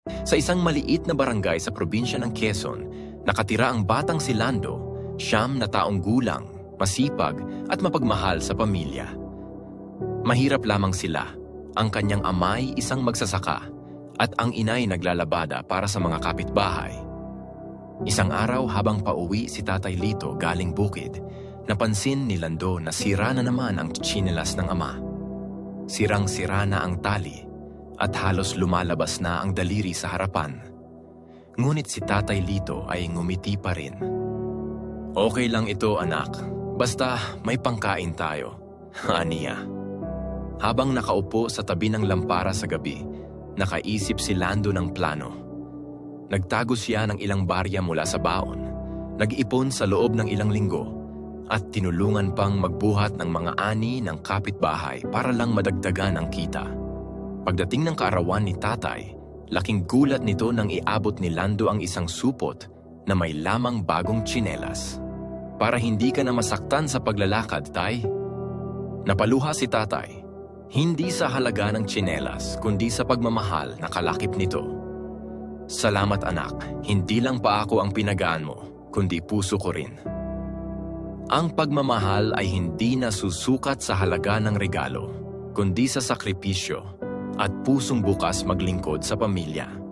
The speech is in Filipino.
Sa isang maliit na barangay sa probinsya ng Quezon, nakatira ang batang si Lando, 9 na taong gulang, masipag at mapagmahal sa pamilya. Mahirap lamang sila. Ang kanyang amay isang magsasaka at ang inay naglalabada para sa mga kapitbahay. Isang araw habang pauwi si Tatay Lito galing bukid, napansin ni Lando na sira na naman ang tsinelas ng ama. Sirang-sira na ang tali at halos lumalabas na ang daliri sa harapan. Ngunit si Tatay Lito ay ngumiti pa rin. "Okay lang ito, anak. Basta may pangkain tayo," aniya. Habang nakaupo sa tabi ng lampara sa gabi, nakaisip si Lando ng plano. Nagtago siya ng ilang barya mula sa baon, nag-ipon sa loob ng ilang linggo, at tinulungan pang magbuhat ng mga ani ng kapitbahay para lang madagdagan ang kita. Pagdating ng kaarawan ni Tatay, laking gulat nito nang iabot ni Lando ang isang supot na may lamang bagong tsinelas. "Para hindi ka na masaktan sa paglalakad, Tay." Napaluha si Tatay. Hindi sa halaga ng tsinelas, kundi sa pagmamahal na kalakip nito. "Salamat anak, hindi lang pa ako ang pinagaan mo, kundi puso ko rin." Ang pagmamahal ay hindi nasusukat sa halaga ng regalo, kundi sa sakripisyo at pusong bukas maglingkod sa pamilya.